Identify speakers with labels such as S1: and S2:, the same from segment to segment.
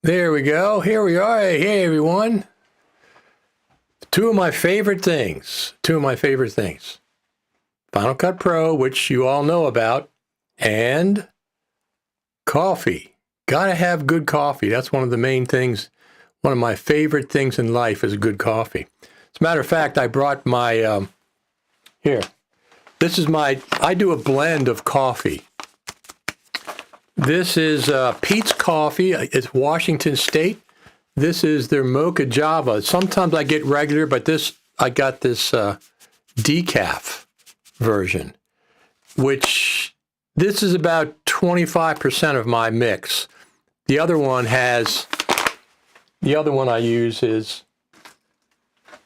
S1: There we go. Here we are. Hey, everyone. Two of my favorite things. Final Cut Pro, which you all know about, and coffee. Gotta have good coffee. That's one of the main things. One of my favorite things in life is good coffee. As a matter of fact, I brought my, here. This is I do a blend of coffee. This is Pete's Coffee. It's Washington State. This is their Mocha Java. Sometimes I get regular, but I got this decaf version, which this is about 25% of my mix. The other one I use is,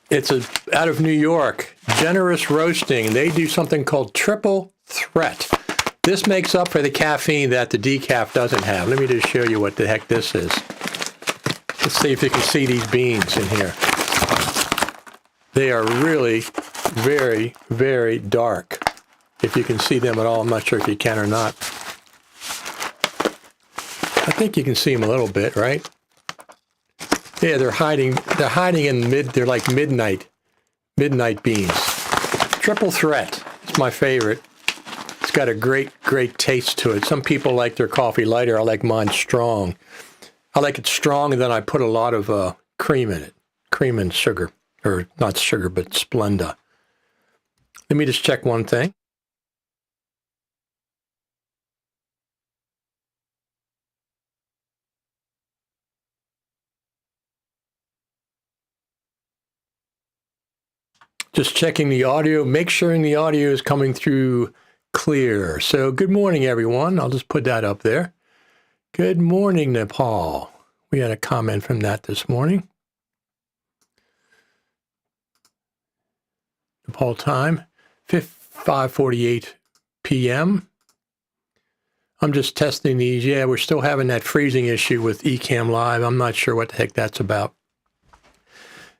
S1: it's out of New York, Generous Roasting. They do something called Triple Threat. This makes up for the caffeine that the decaf doesn't have. Let me just show you what the heck this is. Let's see if you can see these beans in here. They are really very, very dark. If you can see them at all, I'm not sure if you can or not. I think you can see them a little bit, right? Yeah, they're hiding in they're like midnight beans. Triple Threat, it's my favorite. It's got a great taste to it. Some people like their coffee lighter. I like mine strong. I like it strong, and then I put a lot of cream in it. Cream and sugar. Or not sugar, but Splenda. Let me just check one thing. Just checking the audio, make sure the audio is coming through clear. So good morning, everyone. I'll just put that up there. Good morning, Nepal. We had a comment from that this morning. Nepal time, 5:48 p.m. I'm just testing these. Yeah, we're still having that freezing issue with Ecamm Live. I'm not sure what the heck that's about.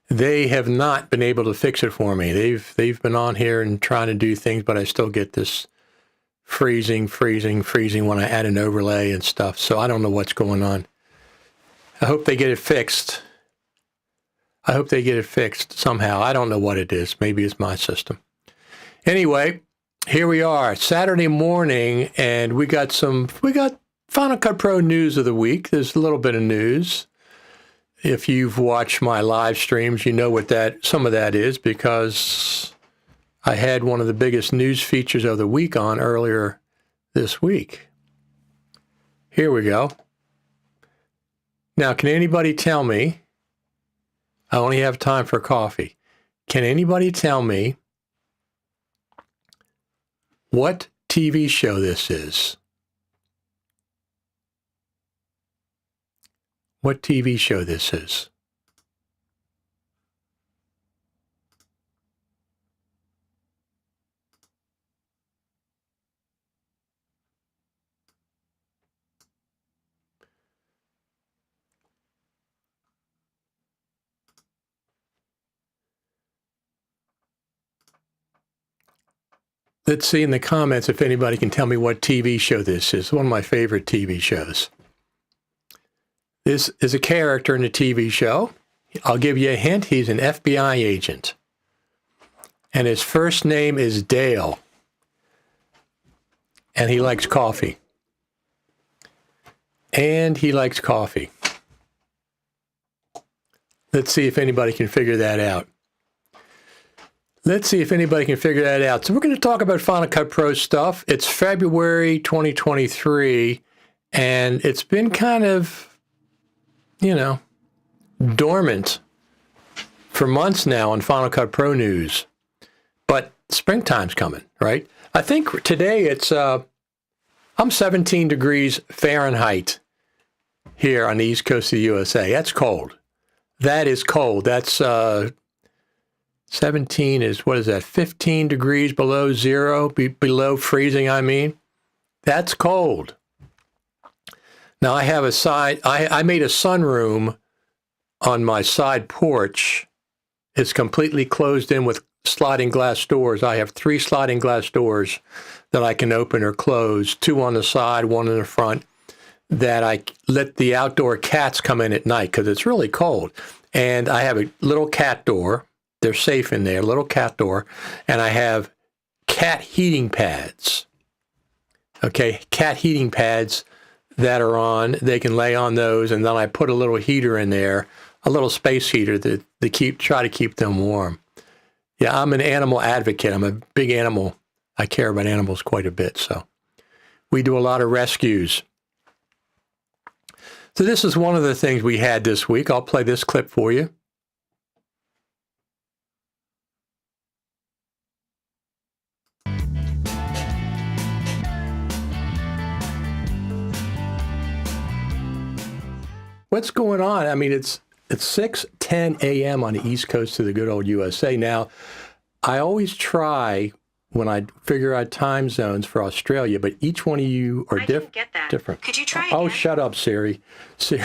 S1: They have not been able to fix it for me. They've been on here and trying to do things, but I still get this freezing when I add an overlay and stuff. So I don't know what's going on. I hope they get it fixed. I hope they get it fixed somehow. I don't know what it is. Maybe it's my system. Anyway, here we are, Saturday morning, and we got Final Cut Pro news of the week. There's a little bit of news. If you've watched my live streams, you know what some of that is, because I had one of the biggest news features of the week on earlier this week. Here we go. Now, can anybody tell me, I only have time for coffee. Can anybody tell me what TV show this is? What TV show this is? Let's see in the comments if anybody can tell me what TV show this is. One of my favorite TV shows. This is a character in a TV show. I'll give you a hint. He's an FBI agent. And his first name is Dale. And he likes coffee. And he likes coffee. Let's see if anybody can figure that out. Let's see if anybody can figure that out. So we're going to talk about Final Cut Pro stuff. It's February 2023, and it's been kind of, dormant for months now on Final Cut Pro news. But springtime's coming, right? I think today it's, I'm 17 degrees Fahrenheit here on the East Coast of the USA. That's cold. That is cold. That's 17 is, what is that, 15 degrees below zero, below freezing, I mean. That's cold. Now, I have I made a sunroom on my side porch. It's completely closed in with sliding glass doors. I have 3 sliding glass doors that I can open or close, 2 on the side, 1 in the front, that I let the outdoor cats come in at night because it's really cold. And I have a little cat door. They're safe in there, little cat door. And I have cat heating pads. Okay, cat heating pads that are on. They can lay on those, and then I put a little heater in there, a little space heater to try to keep them warm. Yeah, I'm an animal advocate. I'm a big animal. I care about animals quite a bit, so we do a lot of rescues. So this is one of the things we had this week. I'll play this clip for you. What's going on? I mean, it's 6:10 a.m. on the East Coast of the good old USA. Now, I always try when I figure out time zones for Australia, but each one of you are different. Could you try again? Oh, shut up, Siri. Siri,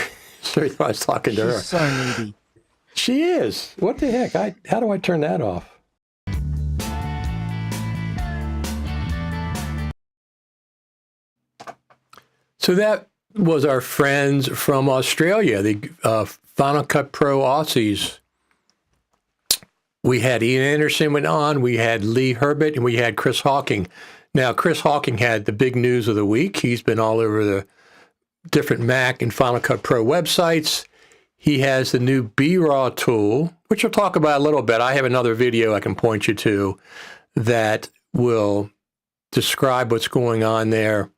S1: I was talking to her.
S2: She's so needy.
S1: She is. What the heck? How do I turn that off? So that was our friends from Australia, the Final Cut Pro Aussies. We had Ian Anderson went on, we had Lee Herbert, and we had Chris Hawking. Now, Chris Hawking had the big news of the week. He's been all over the different Mac and Final Cut Pro websites. He has the new B-Raw tool, which we'll talk about a little bit. I have another video I can point you to that will describe what's going on there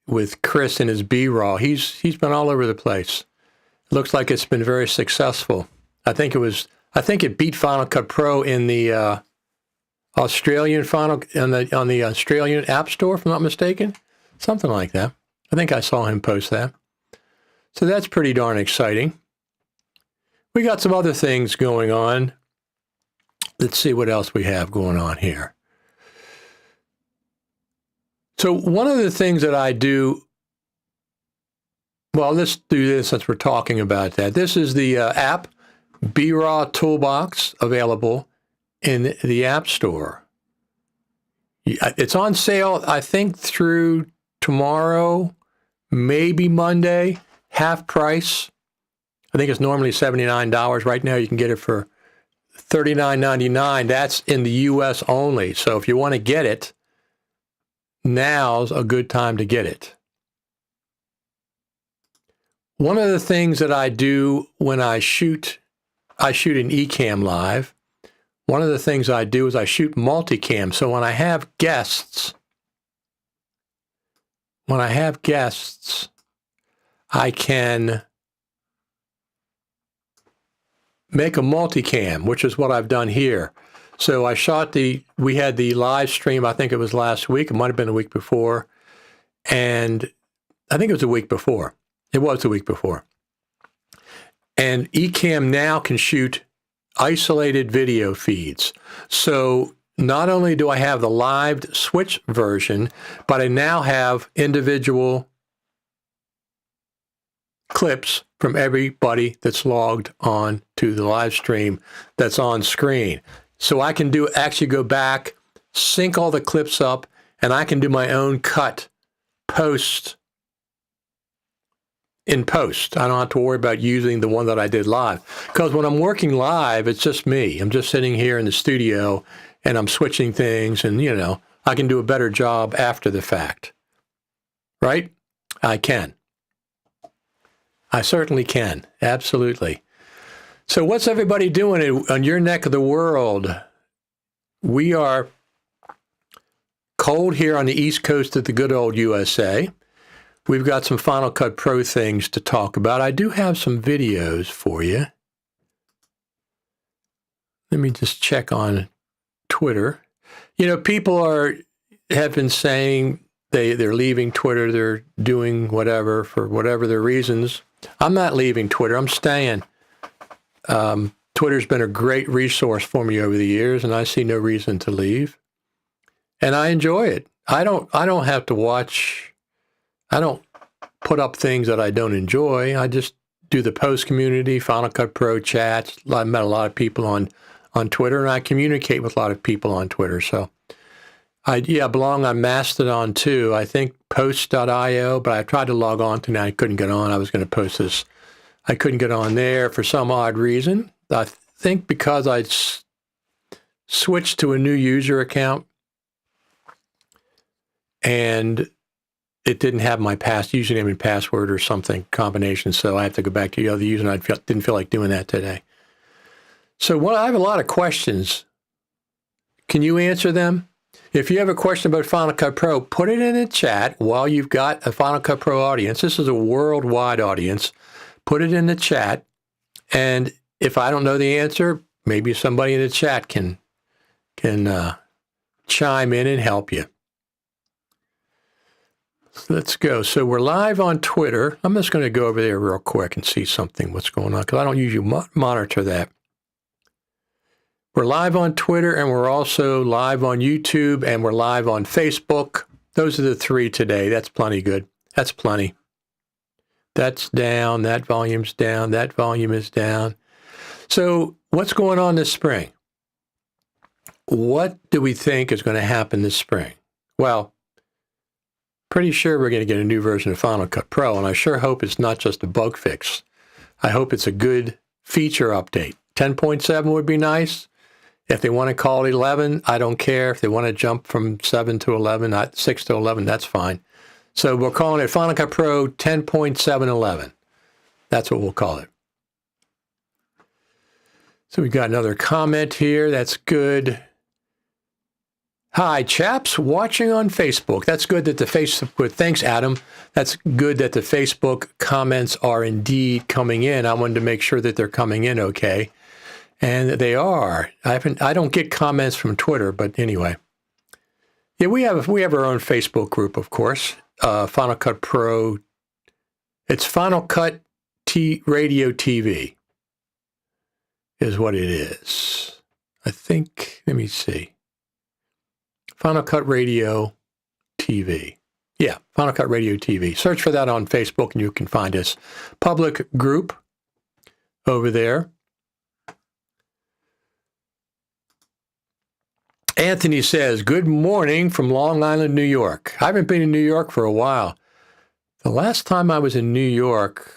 S1: with Chris and his B-Raw. He's been all over the place. Looks like it's been very successful. I think I think it beat Final Cut Pro in the Australian on the Australian App Store, if I'm not mistaken. Something like that. I think I saw him post that. So that's pretty darn exciting. We got some other things going on. Let's see what else we have going on here. So one of the things that I do, well, let's do this since we're talking about that. This is the app B-Raw Toolbox, available in the App Store. It's on sale, I think, through tomorrow, maybe Monday, half price. I think it's normally $79. Right now you can get it for $39.99. That's in the U.S. only. So if you want to get it, now's a good time to get it. One of the things that I do when I shoot an Ecamm Live. One of the things I do is I shoot multicam. So when I have guests, I can make a multicam, which is what I've done here. So we had the live stream, I think it was last week. It might have been the week before. And I think it was the week before. It was the week before. And Ecamm now can shoot isolated video feeds. So not only do I have the live switch version, but I now have individual clips from everybody that's logged on to the live stream that's on screen. So I can actually go back, sync all the clips up, and I can do my own cut in post. I don't have to worry about using the one that I did live. Because when I'm working live, it's just me. I'm just sitting here in the studio and I'm switching things, and, I can do a better job after the fact. Right? I can. I certainly can. Absolutely. So what's everybody doing on your neck of the world? We are cold here on the East Coast of the good old USA. We've got some Final Cut Pro things to talk about. I do have some videos for you. Let me just check on Twitter. People have been saying they're leaving Twitter. They're doing whatever for whatever their reasons. I'm not leaving Twitter. I'm staying. Twitter's been a great resource for me over the years, and I see no reason to leave. And I enjoy it. I don't have to watch. I don't put up things that I don't enjoy. I just do the post community, Final Cut Pro chats. I met a lot of people on Twitter, and I communicate with a lot of people on Twitter. So I belong on Mastodon too. I think post.io, but I tried to log on to now. I couldn't get on. I was going to post this. I couldn't get on there for some odd reason. I think because I switched to a new user account and it didn't have my past username and password or something combination, so I have to go back to the other user, and I didn't feel like doing that today. So I have a lot of questions. Can you answer them? If you have a question about Final Cut Pro, put it in the chat while you've got a Final Cut Pro audience. This is a worldwide audience. Put it in the chat, and if I don't know the answer, maybe somebody in the chat can chime in and help you. Let's go. So we're live on Twitter. I'm just going to go over there real quick and see what's going on, because I don't usually monitor that. We're live on Twitter, and we're also live on YouTube, and we're live on Facebook. Those are the three today. That's plenty good. That's plenty. That's down. That volume's down. That volume is down. So what's going on this spring? What do we think is going to happen this spring? Well, pretty sure we're going to get a new version of Final Cut Pro, and I sure hope it's not just a bug fix. I hope it's a good feature update. 10.7 would be nice. If they want to call it 11, I don't care. If they want to jump from 7 to 11, not 6 to 11, that's fine. So we're calling it Final Cut Pro 10.711. That's what we'll call it. So we got another comment here. That's good. Hi, chaps, watching on Facebook. That's good that the Facebook, thanks, Adam. That's good that the Facebook comments are indeed coming in. I wanted to make sure that they're coming in okay. And they are. I don't get comments from Twitter, but anyway. Yeah, we have our own Facebook group, of course. Final Cut Pro. It's Final Cut Radio TV is what it is. I think, let me see. Final Cut Radio TV. Yeah, Final Cut Radio TV. Search for that on Facebook and you can find us. Public group over there. Anthony says, good morning from Long Island, New York. I haven't been in New York for a while. The last time I was in New York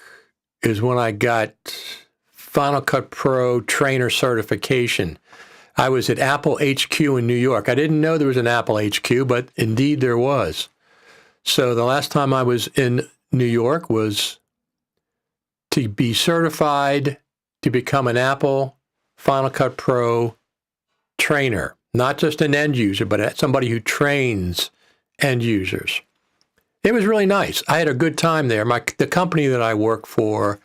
S1: is when I got Final Cut Pro trainer certification. I was at Apple HQ in New York. I didn't know there was an Apple HQ, but indeed there was. So the last time I was in New York was to be certified to become an Apple Final Cut Pro trainer. Not just an end user, but somebody who trains end users. It was really nice. I had a good time there. The company that I worked for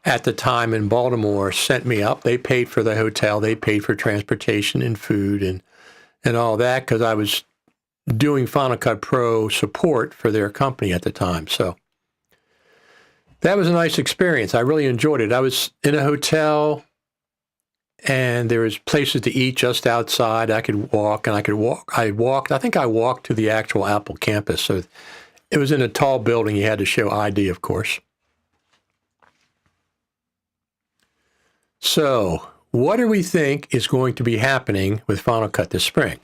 S1: at the time in Baltimore sent me up. They paid for the hotel. They paid for transportation and food and all that because I was doing Final Cut Pro support for their company at the time. So that was a nice experience. I really enjoyed it. I was in a hotel and there was places to eat just outside. I could walk and I could walk. I think I walked to the actual Apple campus. So it was in a tall building. You had to show ID, of course. So what do we think is going to be happening with Final Cut this spring?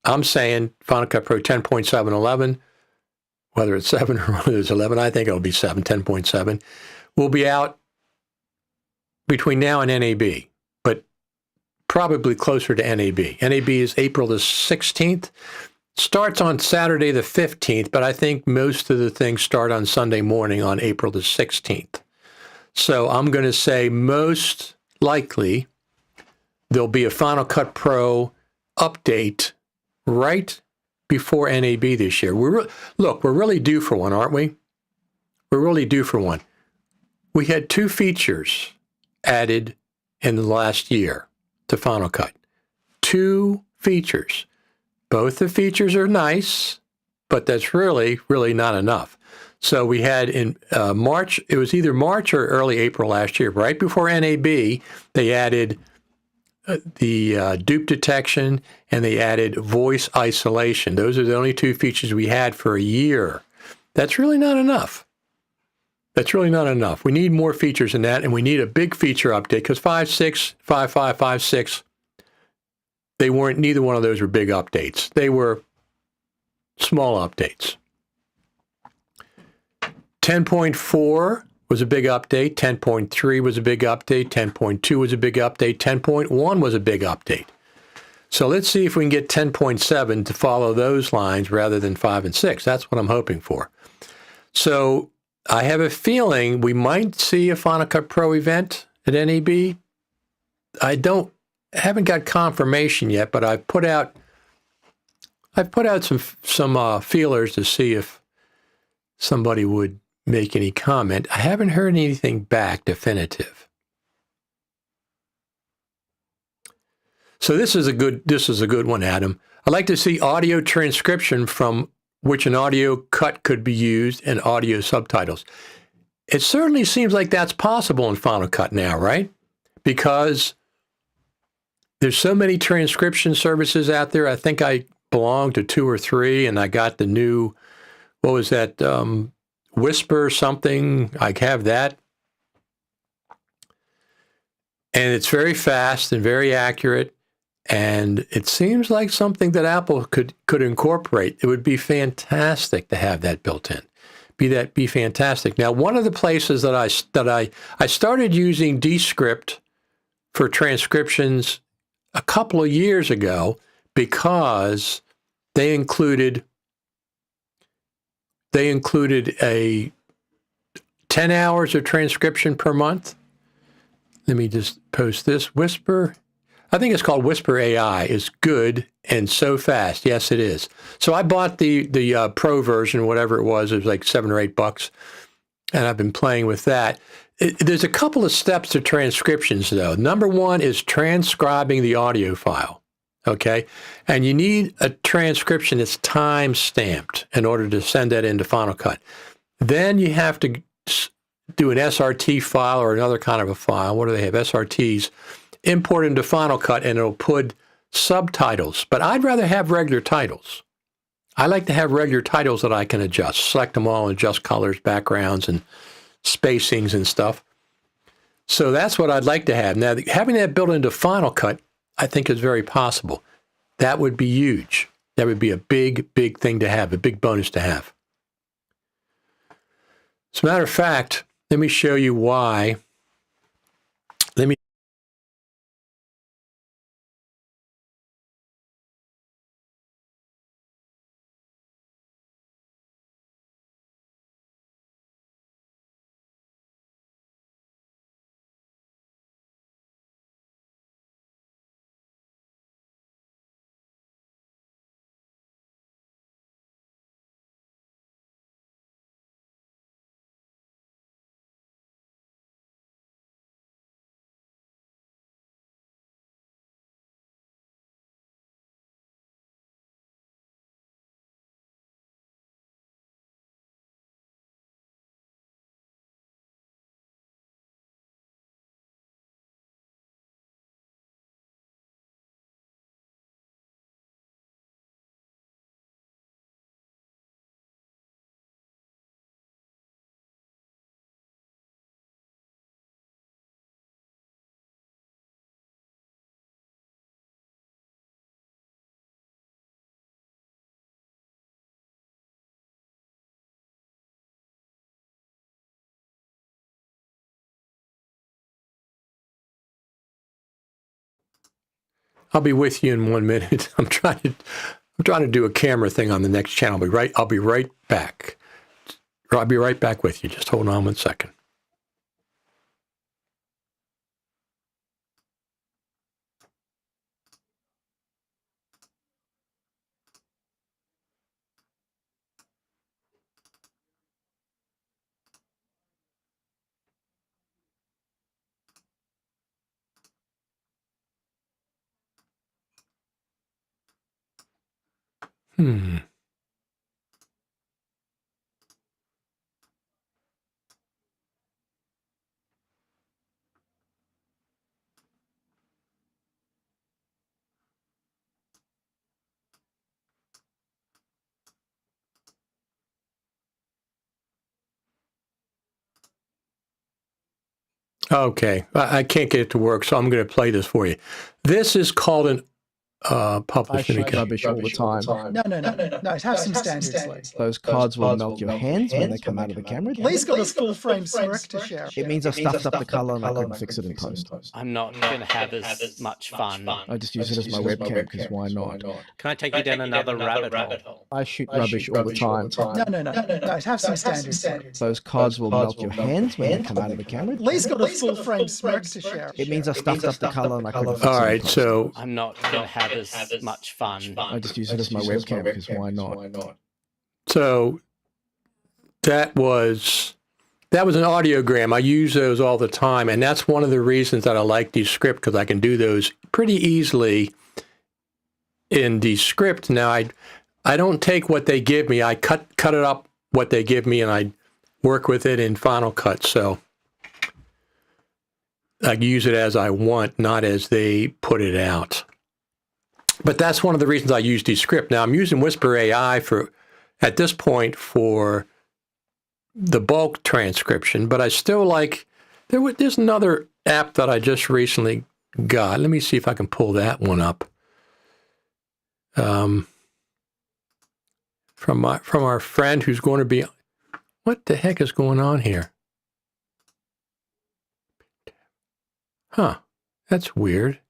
S1: I'm saying Final Cut Pro 10.7.11, whether it's 7 or whether it's 11, I think it'll be 7, 10.7, will be out between now and NAB, but probably closer to NAB. NAB is April the 16th. Starts on Saturday the 15th, but I think most of the things start on Sunday morning on April the 16th. So I'm going to say most likely there'll be a Final Cut Pro update right before NAB this year. We're really due for one, aren't we? We're really due for one. We had 2 features added in the last year to Final Cut. 2 features. Both the features are nice, but that's really, really not enough. So we had in March, it was either March or early April last year, right before NAB, they added the dupe detection and they added voice isolation. Those are the only 2 features we had for a year. That's really not enough. That's really not enough. We need more features than that, and we need a big feature update because 5.6, 5.5, 5.6, neither one of those were big updates. They were small updates. 10.4 was a big update. 10.3 was a big update. 10.2 was a big update. 10.1 was a big update. So let's see if we can get 10.7 to follow those lines rather than 5 and 6. That's what I'm hoping for. So I have a feeling we might see a Final Cut Pro event at NAB. I haven't got confirmation yet, but I've put out some feelers to see if somebody would make any comment. I haven't heard anything back definitive. So this is a good one, Adam. I'd like to see audio transcription from which an audio cut could be used and audio subtitles. It certainly seems like that's possible in Final Cut now, right? Because there's so many transcription services out there. I think I belong to 2 or 3, and I got the new, what was that, Whisper something. I have that. And it's very fast and very accurate. And it seems like something that Apple could incorporate. It would be fantastic to have that built in. Be fantastic. Now, one of the places that I started using Descript for transcriptions a couple of years ago because they included a 10 hours of transcription per month. Let me just post this. Whisper, I think it's called Whisper AI, is good and so fast. Yes, it is. So I bought the Pro version, whatever it was like $7 or $8, and I've been playing with that. There's a couple of steps to transcriptions, though. Number one is transcribing the audio file, okay? And you need a transcription that's time-stamped in order to send that into Final Cut. Then you have to do an SRT file or another kind of a file. What do they have? SRTs. Import into Final Cut, and it'll put subtitles. But I'd rather have regular titles. I like to have regular titles that I can adjust. Select them all and adjust colors, backgrounds, and spacings and stuff. So that's what I'd like to have. Now, having that built into Final Cut, I think is very possible. That would be huge. That would be a big, big thing to have, a big bonus to have. As a matter of fact, let me show you why. I'll be with you in 1 minute. I'm trying to do a camera thing on the next channel. I'll be right back. I'll be right back with you. Just hold on 1 second. Okay, I can't get it to work, so I'm going to play this for you. This is called an publish.
S2: I shoot rubbish all the time.
S3: No, have some standards, Lee.
S2: Those cards will melt your hands when they come out of the camera.
S3: Lee's got a full-frame smirk to share.
S2: It means I stuffed up the color and I couldn't fix it in post.
S4: I'm not going to have as much fun.
S2: I just use it as my webcam because why not?
S4: Can I take you down another rabbit hole?
S2: I shoot rubbish all the time.
S3: No, have some standards, Lee.
S2: Those cards will melt your hands when they come out of the camera.
S3: Lee's got a full-frame smirk to share.
S2: It means I stuffed up the color and I couldn't fix it.
S1: All right, so
S4: I'm not going to have as much fun.
S2: I just use it as my webcam because why not?
S1: So that was an audiogram. I use those all the time, and that's one of the reasons that I like Descript, because I can do those pretty easily in Descript. Now I don't take what they give me. I cut it up what they give me, and I work with it in Final Cut. So I use it as I want, not as they put it out. But that's one of the reasons I use Descript. Now I'm using Whisper AI at this point for the bulk transcription, but I still like, there's another app that I just recently got. Let me see if I can pull that one up. From our friend who's going to be, what the heck is going on here? Huh, that's weird.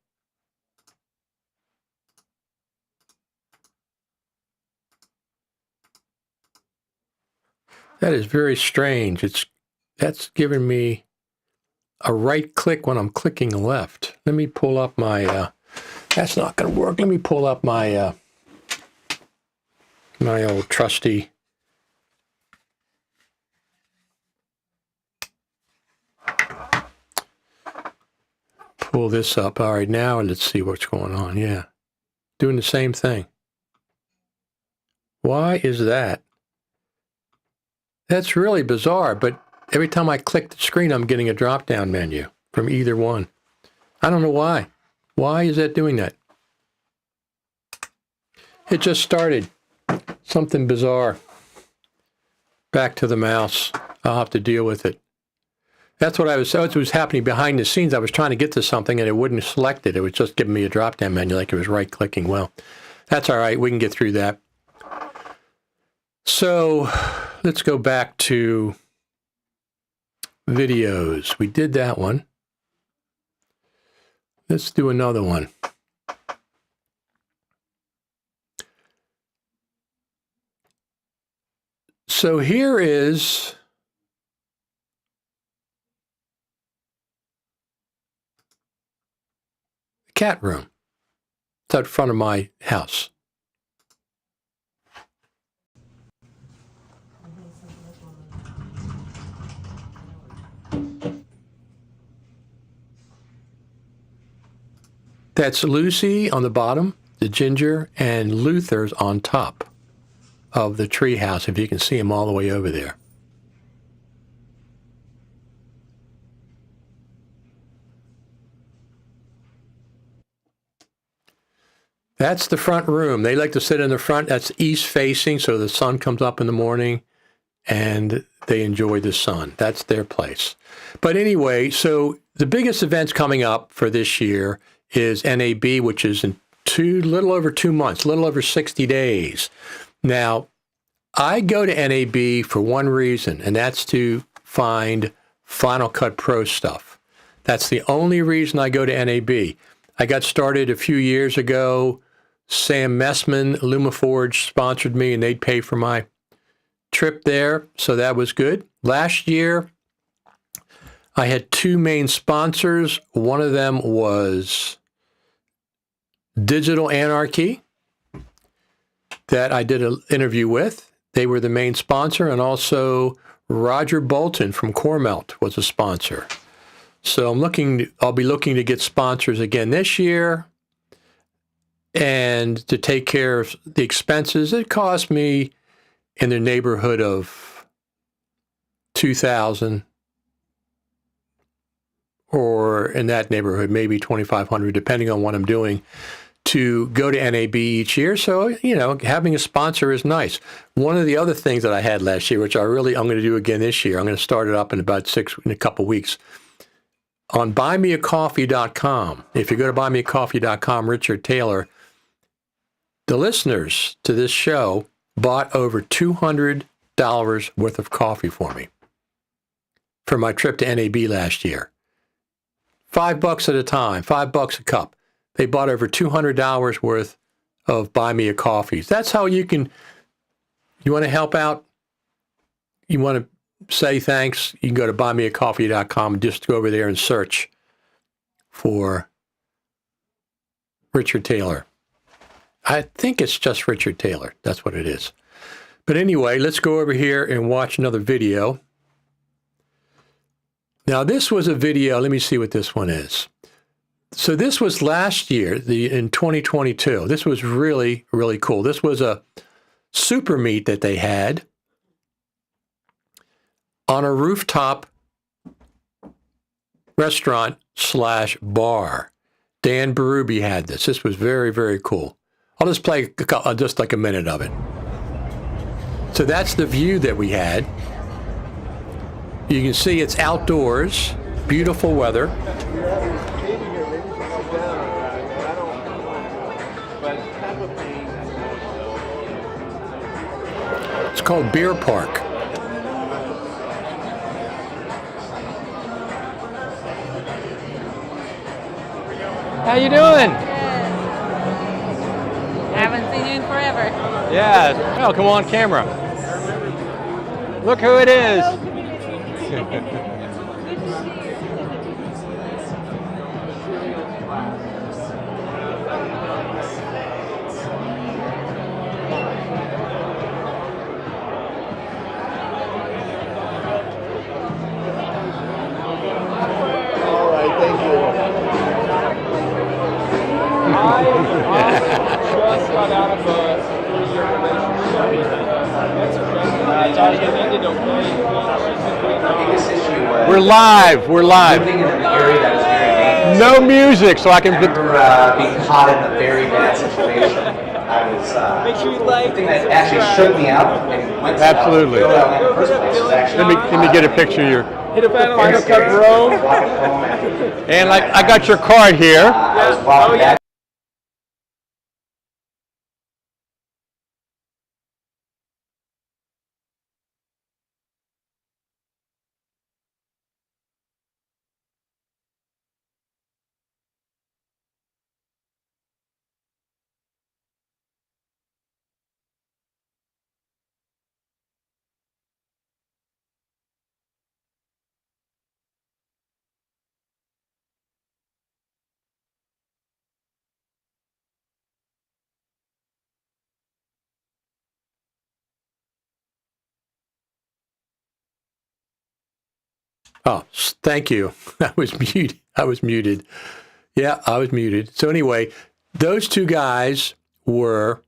S1: That is very strange. That's giving me a right click when I'm clicking left. Let me pull up my, that's not going to work. Let me pull up my, my old trusty. pull this up. All right, now let's see what's going on. Yeah. Doing the same thing. Why is that? That's really bizarre, but every time I click the screen, I'm getting a drop-down menu from either one. I don't know why. Why is that doing that? It just started. Something bizarre. Back to the mouse. I'll have to deal with it. That's what was happening behind the scenes. I was trying to get to something and it wouldn't select it. It was just giving me a drop-down menu like it was right-clicking. Well, that's all right. We can get through that. So let's go back to videos. We did that one. Let's do another one. So here is the cat room. It's out front of my house. That's Lucy on the bottom, the ginger, and Luther's on top of the tree house, if you can see him all the way over there. That's the front room. They like to sit in the front. That's east facing, so the sun comes up in the morning and they enjoy the sun. That's their place. But anyway, so the biggest events coming up for this year is NAB, which is in little over 2 months, a little over 60 days. Now, I go to NAB for one reason, and that's to find Final Cut Pro stuff. That's the only reason I go to NAB. I got started a few years ago. Sam Messman, LumaForge, sponsored me, and they'd pay for my trip there, so that was good. Last year, I had two main sponsors. One of them was Digital Anarchy that I did an interview with. They were the main sponsor, and also Roger Bolton from Coremelt was a sponsor. So I'll be looking to get sponsors again this year and to take care of the expenses. It cost me in the neighborhood of $2,000 or in that neighborhood, maybe $2,500, depending on what I'm doing, to go to NAB each year. So, having a sponsor is nice. One of the other things that I had last year, which I'm going to do again this year, I'm going to start it up in a couple weeks, on buymeacoffee.com. If you go to buymeacoffee.com, Richard Taylor, the listeners to this show bought over $200 worth of coffee for me for my trip to NAB last year. $5 at a time, $5 a cup. They bought over $200 worth of Buy Me a Coffees. That's how you want to help out, you want to say thanks, you can go to buymeacoffee.com and just go over there and search for Richard Taylor. I think it's just Richard Taylor. That's what it is. But anyway, let's go over here and watch another video. Now, this was a video. Let me see what this one is. So this was last year, in 2022. This was really, really cool. This was a super meet that they had on a rooftop restaurant/bar. Dan Berube had this. This was very, very cool. I'll just play just like a minute of it. So that's the view that we had. You can see it's outdoors, beautiful weather. It's called Beer Park.
S5: How you doing?
S6: I haven't seen you in forever.
S5: Yeah. Oh, come on camera. Look who it is.
S7: All right, thank you. have a 3-year relationship. That's okay. It's already ended okay.
S5: We're live. We're live.
S8: Living in an area that was very dangerous.
S5: No music, so I can.
S8: I remember being caught in a very bad situation. I was the thing that actually shook me out and went to
S5: Absolutely.
S8: in the first place was actually
S5: Let me get a picture of your.
S7: Hit a Final Cut Pro.
S5: And like I got your card here.
S8: I was walking back.
S1: Oh, thank you. I was muted. Yeah, I was muted. So anyway, those two guys were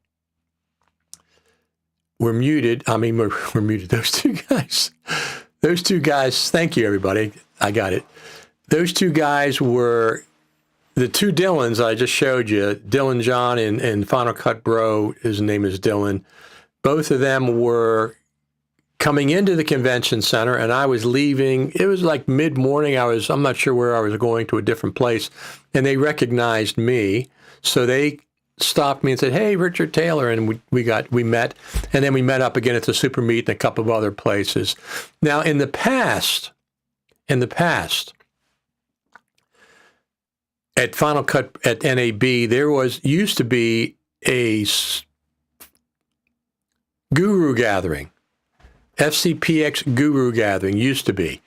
S1: muted. I mean, we're muted. Those two guys. Thank you, everybody. I got it. Those two guys were the two Dylans I just showed you. Dylan John and Final Cut Bro. His name is Dylan. Both of them were coming into the convention center, and I was leaving. It was like mid-morning. I'm not sure where I was going, to a different place, and they recognized me. So they stopped me and said, "Hey, Richard Taylor," and we met, and then we met up again at the Super Meet and a couple of other places. Now, in the past, at Final Cut at NAB, there used to be a guru gathering. FCPX Guru Gathering used to be.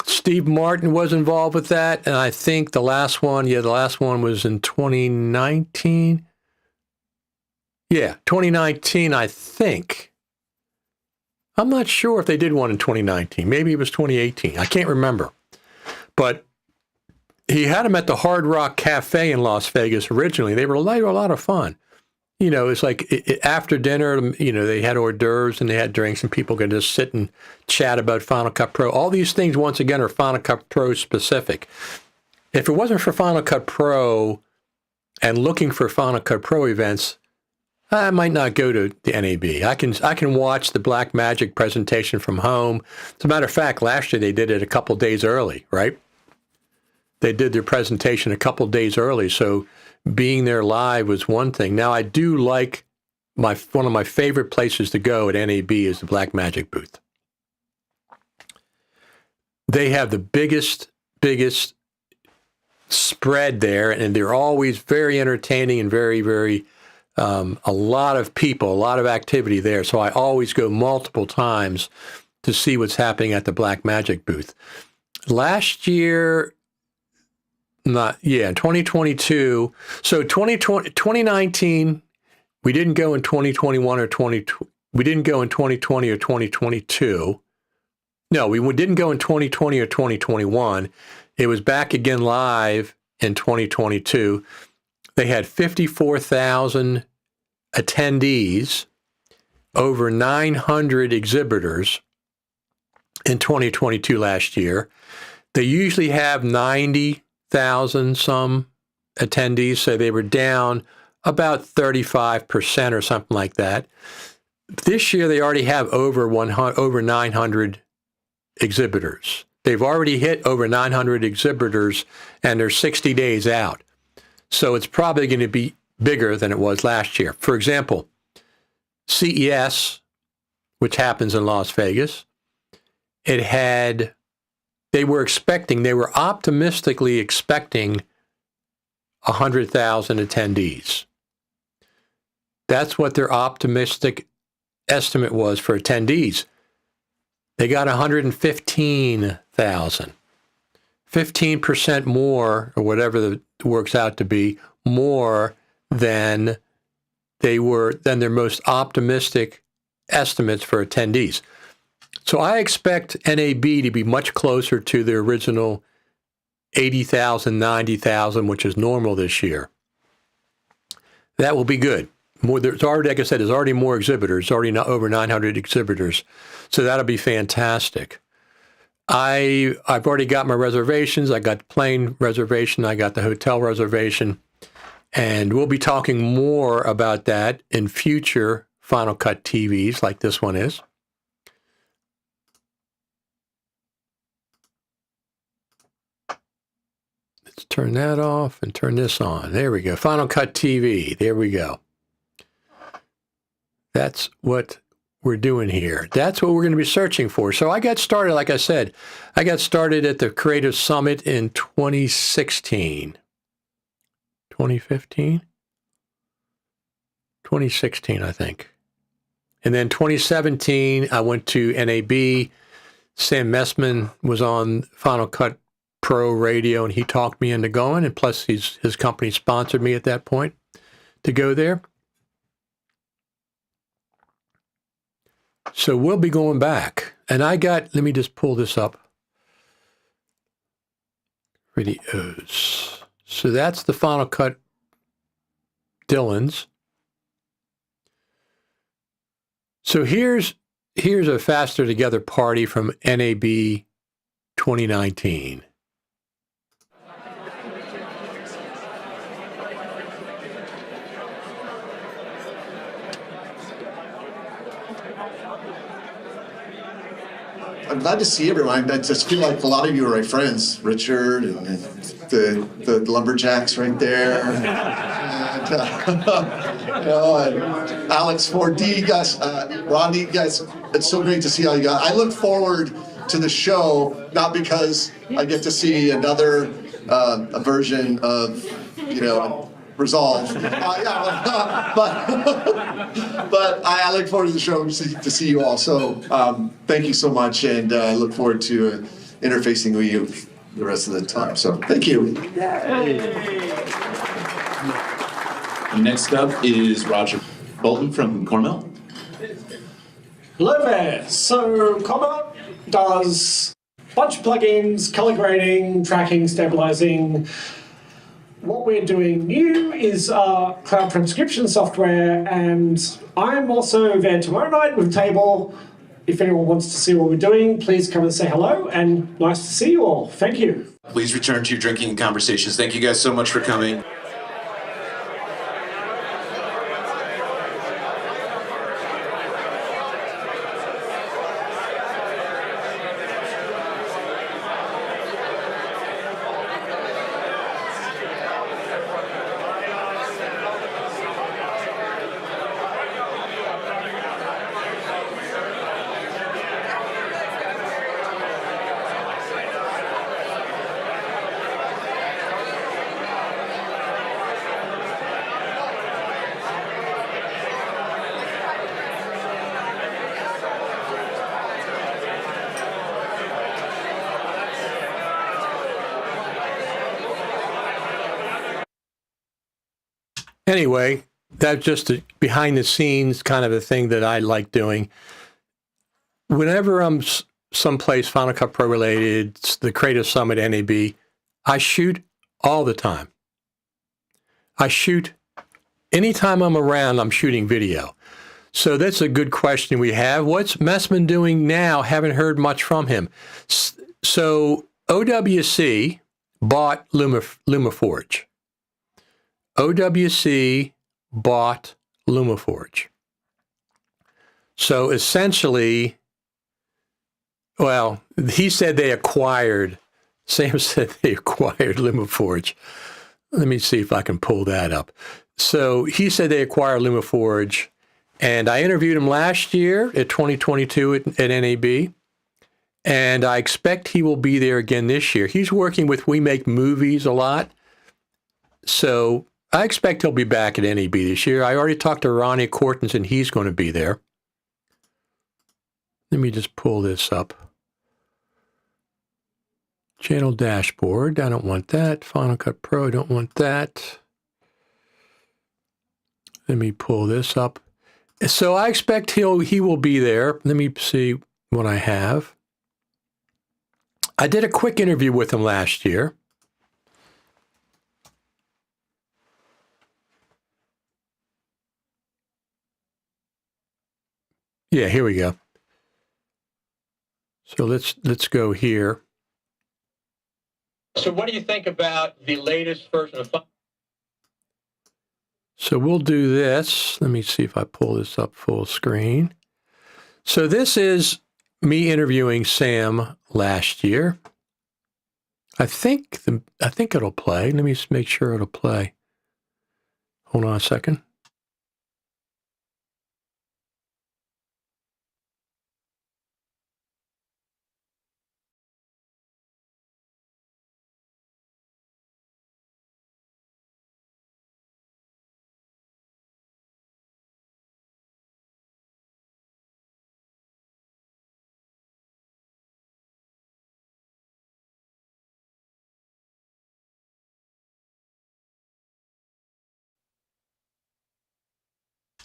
S1: Steve Martin was involved with that, and I think the last one was in 2019. Yeah, 2019, I think. I'm not sure if they did one in 2019. Maybe it was 2018. I can't remember. But he had them at the Hard Rock Cafe in Las Vegas originally. They were a lot of fun. You know, it's like after dinner, you know, they had hors d'oeuvres and they had drinks and people could just sit and chat about Final Cut Pro. All these things, once again, are Final Cut Pro specific. If it wasn't for Final Cut Pro and looking for Final Cut Pro events, I might not go to the NAB. I can watch the Black Magic presentation from home. As a matter of fact, last year they did it a couple days early, right? They did their presentation a couple days early, so being there live was one thing. Now, I do like one of my favorite places to go at NAB is the Black Magic booth. They have the biggest spread there, and they're always very entertaining and very, very, a lot of people, a lot of activity there. So I always go multiple times to see what's happening at the Black Magic booth. Last year, in 2022. So 2019, we didn't go in 2021 or we didn't go in 2020 or 2022. No, we didn't go in 2020 or 2021. It was back again live in 2022. They had 54,000 attendees, over 900 exhibitors in 2022 last year. They usually have 90,000 some attendees, so they were down about 35% or something like that. This year they already have over 900 exhibitors. They've already hit over 900 exhibitors, and they're 60 days out. So it's probably going to be bigger than it was last year. For example, CES, which happens in Las Vegas, they were optimistically expecting 100,000 attendees. That's what their optimistic estimate was for attendees. They got 115,000. 15% more, or whatever it works out to be, more than their most optimistic estimates for attendees. So I expect NAB to be much closer to the original 80,000, 90,000, which is normal this year. That will be good. more. There's already, like I said, there's already more exhibitors. Already not over 900 exhibitors, so that'll be fantastic. I've already got my reservations. I got the plane reservation. I got the hotel reservation, and we'll be talking more about that in future Final Cut TVs, like this one is. Let's turn that off and turn this on. There we go. Final Cut TV. There we go. That's what we're doing here. That's what we're going to be searching for. So I got started, like I said, I got started at the Creative Summit in 2016. 2015? 2016, I think. And then 2017, I went to NAB. Sam Messman was on Final Cut Pro Radio, and he talked me into going, and plus his company sponsored me at that point to go there. So we'll be going back. And let me just pull this up. Videos. So that's the Final Cut Dylan's. So here's a Faster Together party from NAB 2019.
S9: I'm glad to see everyone. I just feel like a lot of you are my friends. Richard and the lumberjacks right there. And, and Alex 4D, guys, Rodney, guys, it's so great to see all you guys. I look forward to the show, not because I get to see another a version of, Resolve. But I look forward to the show to see you all. So thank you so much, and I look forward to interfacing with you the rest of the time. So thank you.
S10: Next up is Roger Bolton from Cornell.
S11: Hello there. So Cornell does a bunch of plugins, color grading, tracking, stabilizing. What we're doing new is cloud transcription software, and I'm also there tomorrow night with Table. If anyone wants to see what we're doing, please come and say hello, and nice to see you all. Thank you.
S10: Please return to your drinking conversations. Thank you guys so much for coming.
S1: Anyway, that's just a behind the scenes kind of a thing that I like doing. Whenever I'm someplace Final Cut Pro related, the Creative Summit, NAB, I shoot all the time. I shoot anytime I'm around, I'm shooting video. So that's a good question we have. What's Messman doing now? Haven't heard much from him. So OWC bought LumaForge. OWC bought LumaForge. So essentially, well, he said they acquired, Sam said they acquired LumaForge. Let me see if I can pull that up. So he said they acquired LumaForge, and I interviewed him last year at 2022 at NAB, and I expect he will be there again this year. He's working with We Make Movies a lot, so I expect he'll be back at NAB this year. I already talked to Ronnie Cortens, and he's going to be there. Let me just pull this up. Channel dashboard, I don't want that. Final Cut Pro, I don't want that. Let me pull this up. So I expect he will be there. Let me see what I have. I did a quick interview with him last year. Yeah, here we go. So let's go here.
S5: So what do you think about the latest version of?
S1: So we'll do this. Let me see if I pull this up full screen. So this is me interviewing Sam last year. I think it'll play. Let me just make sure it'll play. Hold on a second.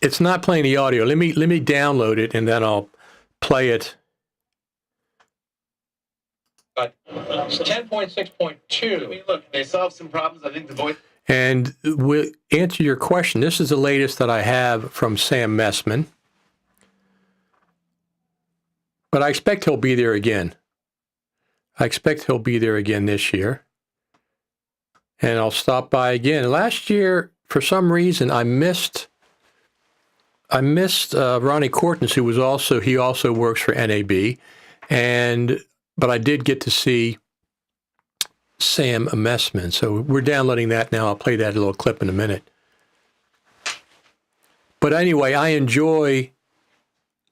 S1: It's not playing the audio. Let me download it and then I'll play it.
S5: But 10.6.2. I mean, look, they solved some problems. I think the voice.
S1: And we'll answer your question. This is the latest that I have from Sam Messman. But I expect he'll be there again. I expect he'll be there again this year. And I'll stop by again. Last year, for some reason, I missed Ronnie Cortens, who also works for NAB, but I did get to see Sam Messman. So we're downloading that now. I'll play that little clip in a minute. But anyway, I enjoy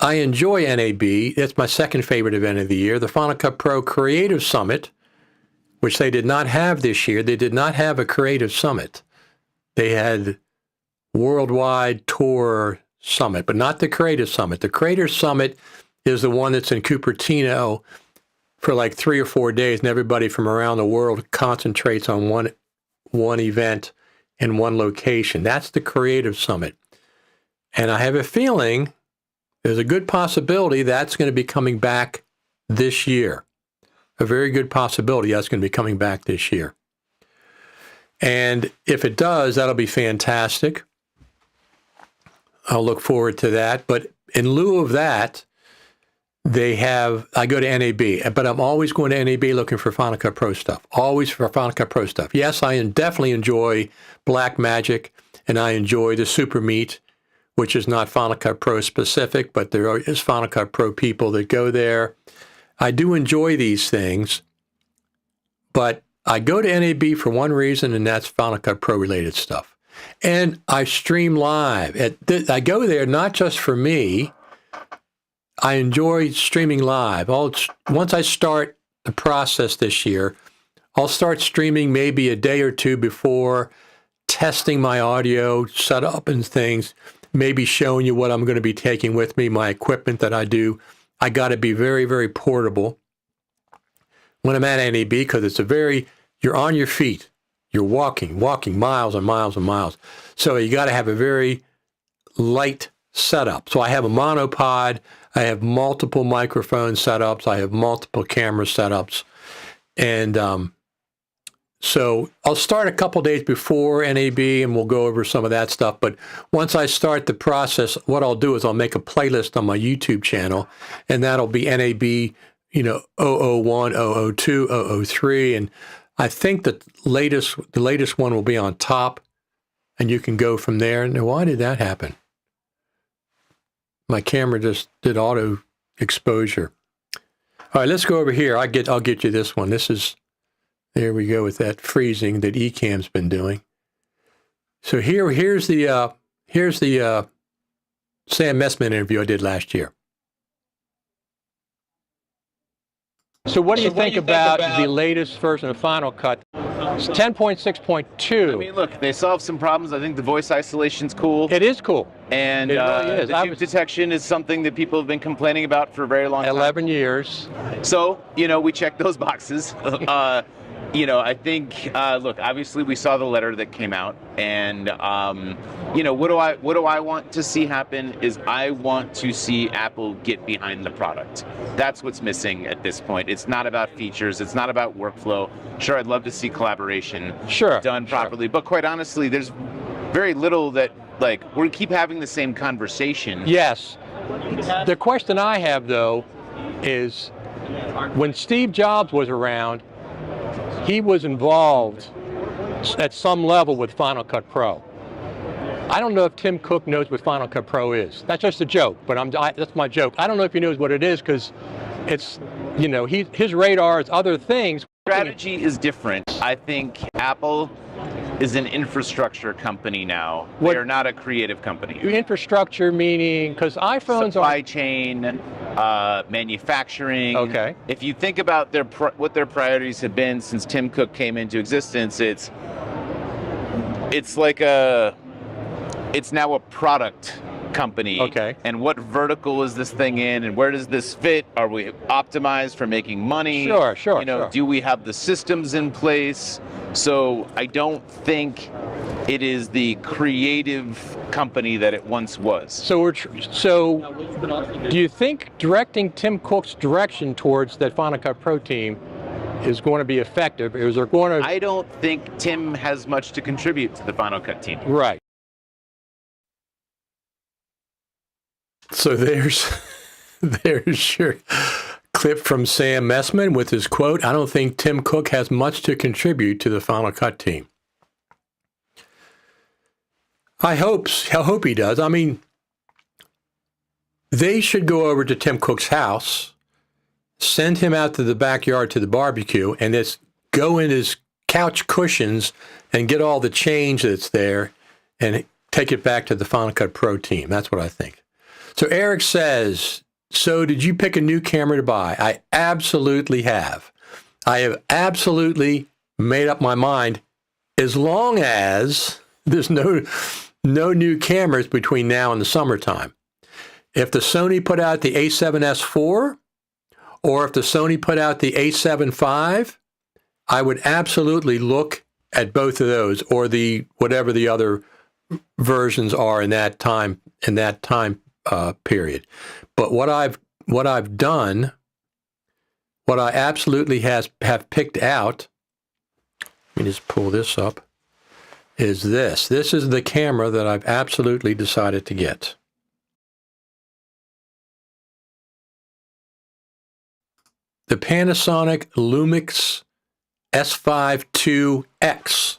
S1: NAB. That's my second favorite event of the year. The Final Cut Pro Creative Summit, which they did not have this year. They did not have a Creative Summit. They had Worldwide Tour Summit, but not the Creative Summit. The Creative Summit is the one that's in Cupertino for like 3 or 4 days, and everybody from around the world concentrates on one event in one location. That's the Creative Summit. And I have a feeling there's a good possibility that's going to be coming back this year. A very good possibility that's going to be coming back this year. And if it does, that'll be fantastic. I'll look forward to that. But in lieu of that, I go to NAB, but I'm always going to NAB looking for Final Cut Pro stuff. Always for Final Cut Pro stuff. Yes, I definitely enjoy Black Magic, and I enjoy the Super Meet, which is not Final Cut Pro specific, but there is Final Cut Pro people that go there. I do enjoy these things, but I go to NAB for one reason, and that's Final Cut Pro related stuff. And I stream live. I go there not just for me. I enjoy streaming live. Once I start the process this year, I'll start streaming maybe a day or two before, testing my audio, setup and things, maybe showing you what I'm going to be taking with me, my equipment that I do. I got to be very, very portable when I'm at NAB because you're on your feet. You're walking miles and miles and miles. So you got to have a very light setup. So I have a monopod. I have multiple microphone setups. I have multiple camera setups. And so I'll start a couple days before NAB and we'll go over some of that stuff. But once I start the process, what I'll do is I'll make a playlist on my YouTube channel, and that'll be NAB, 001, 002, 003. And I think that the latest one will be on top, and you can go from there. And why did that happen? My camera just did auto exposure. All right, let's go over here. I'll get you this one. There we go with that freezing that Ecamm's been doing. So here's the Sam Messman interview I did last year.
S5: So what do you think about the latest version of Final Cut? It's 10.6.2.
S12: I mean, look, they solved some problems. I think the voice isolation's cool.
S5: It is cool.
S12: And
S5: it really is.
S12: the dupe detection is something that people have been complaining about for a very long time.
S5: 11 years.
S12: So, we checked those boxes. I think, look, obviously we saw the letter that came out, and, what do I want to see happen is I want to see Apple get behind the product. That's what's missing at this point. It's not about features. It's not about workflow. Sure, I'd love to see collaboration done properly, but quite honestly, there's very little that like we keep having the same conversation.
S5: Yes. The question I have, though, is when Steve Jobs was around, he was involved at some level with Final Cut Pro. I don't know if Tim Cook knows what Final Cut Pro is. That's just a joke, but that's my joke. I don't know if he knows what it is because it's, you know, his radar is other things.
S12: Strategy is different. I think Apple is an infrastructure company now. They're not a creative company.
S5: Infrastructure meaning, because iPhones
S12: supply chain, manufacturing.
S5: Okay.
S12: If you think about what their priorities have been since Tim Cook came into existence, it's now a product company.
S5: Okay.
S12: And what vertical is this thing in, and where does this fit? Are we optimized for making money?
S5: Sure.
S12: You know, do we have the systems in place? So I don't think it is the creative company that it once was.
S5: So do you think directing Tim Cook's direction towards that Final Cut Pro team is going to be effective? Is there going to?
S12: I don't think Tim has much to contribute to the Final Cut team.
S5: Right.
S1: So there's your clip from Sam Messman with his quote, "I don't think Tim Cook has much to contribute to the Final Cut team." I hope he does. I mean, they should go over to Tim Cook's house, send him out to the backyard to the barbecue, and just go in his couch cushions and get all the change that's there and take it back to the Final Cut Pro team. That's what I think. So Eric says, so did you pick a new camera to buy? I absolutely have. I have absolutely made up my mind as long as there's no new cameras between now and the summertime. If the Sony put out the A7S IV or if the Sony put out the A7 V, I would absolutely look at both of those or the whatever the other versions are in that time period. But what I've done, what I absolutely have picked out, let me just pull this up, is this. This is the camera that I've absolutely decided to get. The Panasonic Lumix S5 II-X.